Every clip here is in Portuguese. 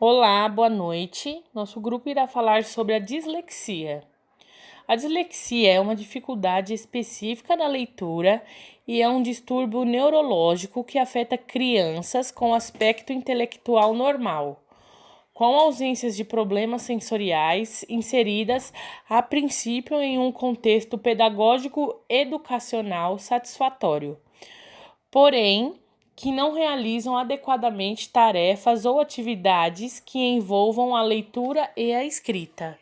Olá, boa noite. Nosso grupo irá falar sobre a dislexia. A dislexia é uma dificuldade específica na leitura e é um distúrbio neurológico que afeta crianças com aspecto intelectual normal, com ausências de problemas sensoriais inseridas a princípio em um contexto pedagógico educacional satisfatório. Porém, que não realizam adequadamente tarefas ou atividades que envolvam a leitura e a escrita.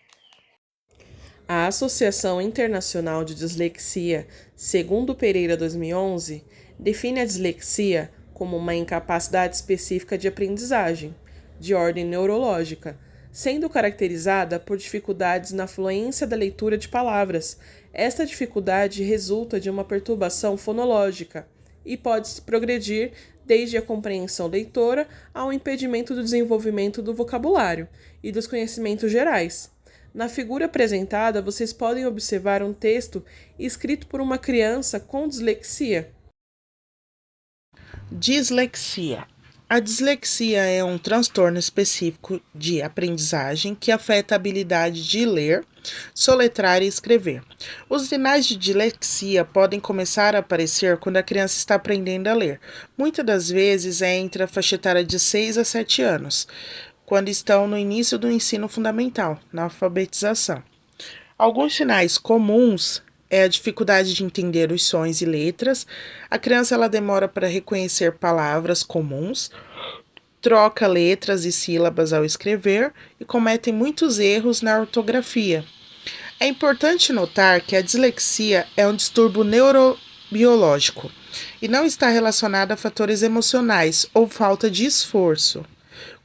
A Associação Internacional de Dislexia, segundo Pereira 2011, define a dislexia como uma incapacidade específica de aprendizagem, de ordem neurológica, sendo caracterizada por dificuldades na fluência da leitura de palavras. Esta dificuldade resulta de uma perturbação fonológica e pode progredir desde a compreensão leitora ao impedimento do desenvolvimento do vocabulário e dos conhecimentos gerais. Na figura apresentada, vocês podem observar um texto escrito por uma criança com dislexia. Dislexia. A dislexia é um transtorno específico de aprendizagem que afeta a habilidade de ler, soletrar e escrever. Os sinais de dislexia podem começar a aparecer quando a criança está aprendendo a ler. Muitas das vezes é entre a faixa etária de 6 a 7 anos, quando estão no início do ensino fundamental, na alfabetização. Alguns sinais comuns é a dificuldade de entender os sons e letras. A criança ela demora para reconhecer palavras comuns, troca letras e sílabas ao escrever e comete muitos erros na ortografia. É importante notar que a dislexia é um distúrbio neurobiológico e não está relacionada a fatores emocionais ou falta de esforço.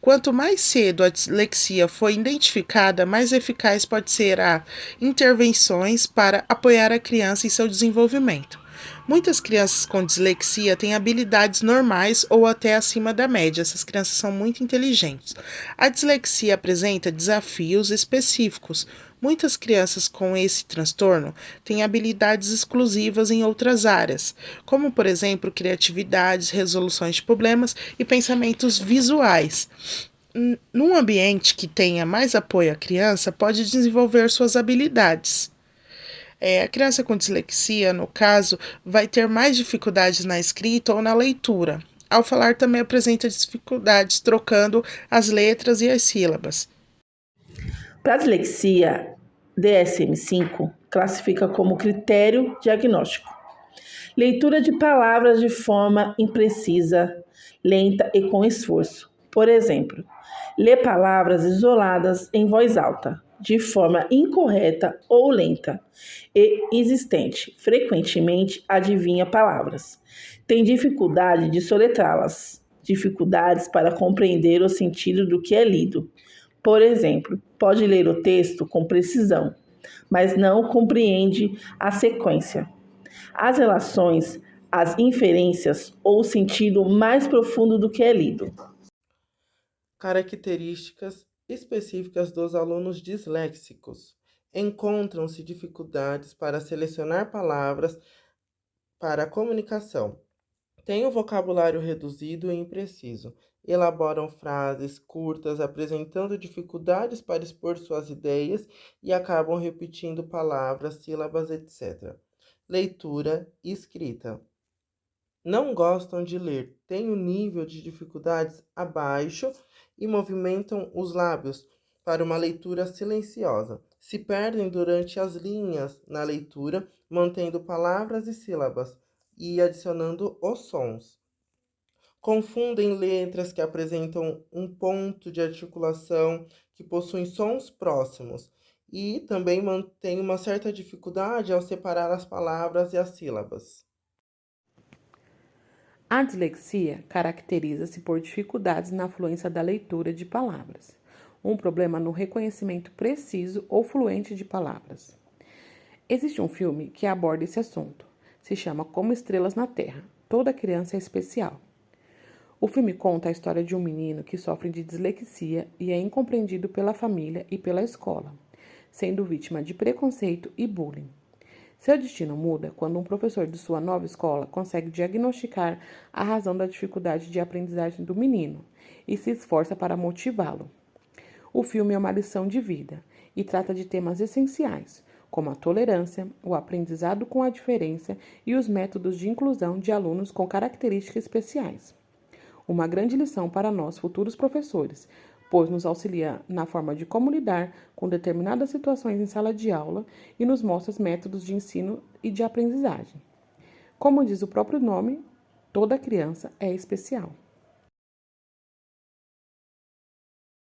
Quanto mais cedo a dislexia for identificada, mais eficaz pode ser a intervenções para apoiar a criança em seu desenvolvimento. Muitas crianças com dislexia têm habilidades normais ou até acima da média. Essas crianças são muito inteligentes. A dislexia apresenta desafios específicos. Muitas crianças com esse transtorno têm habilidades exclusivas em outras áreas, como, por exemplo, criatividades, resoluções de problemas e pensamentos visuais. Num ambiente que tenha mais apoio à criança, pode desenvolver suas habilidades. A criança com dislexia, no caso, vai ter mais dificuldades na escrita ou na leitura. Ao falar, também apresenta dificuldades trocando as letras e as sílabas. Para a dislexia, DSM-5 classifica como critério diagnóstico: leitura de palavras de forma imprecisa, lenta e com esforço. Por exemplo, ler palavras isoladas em voz alta, de forma incorreta ou lenta e insistente. Frequentemente adivinha palavras. Tem dificuldade de soletrá-las, dificuldades para compreender o sentido do que é lido. Por exemplo, pode ler o texto com precisão, mas não compreende a sequência, as relações, as inferências ou o sentido mais profundo do que é lido. Características específicas dos alunos disléxicos. Encontram-se dificuldades para selecionar palavras para a comunicação. Têm o vocabulário reduzido e impreciso. Elaboram frases curtas, apresentando dificuldades para expor suas ideias e acabam repetindo palavras, sílabas, etc. Leitura e escrita. Não gostam de ler, têm o nível de dificuldades abaixo e movimentam os lábios para uma leitura silenciosa. Se perdem durante as linhas na leitura, mantendo palavras e sílabas e adicionando os sons. Confundem letras que apresentam um ponto de articulação, que possuem sons próximos, e também mantêm uma certa dificuldade ao separar as palavras e as sílabas. A dislexia caracteriza-se por dificuldades na fluência da leitura de palavras, um problema no reconhecimento preciso ou fluente de palavras. Existe um filme que aborda esse assunto. Se chama Como Estrelas na Terra. Toda criança é especial. O filme conta a história de um menino que sofre de dislexia e é incompreendido pela família e pela escola, sendo vítima de preconceito e bullying. Seu destino muda quando um professor de sua nova escola consegue diagnosticar a razão da dificuldade de aprendizagem do menino e se esforça para motivá-lo. O filme é uma lição de vida e trata de temas essenciais, como a tolerância, o aprendizado com a diferença e os métodos de inclusão de alunos com características especiais. Uma grande lição para nós, futuros professores, pois nos auxilia na forma de como lidar com determinadas situações em sala de aula e nos mostra os métodos de ensino e de aprendizagem. Como diz o próprio nome, toda criança é especial.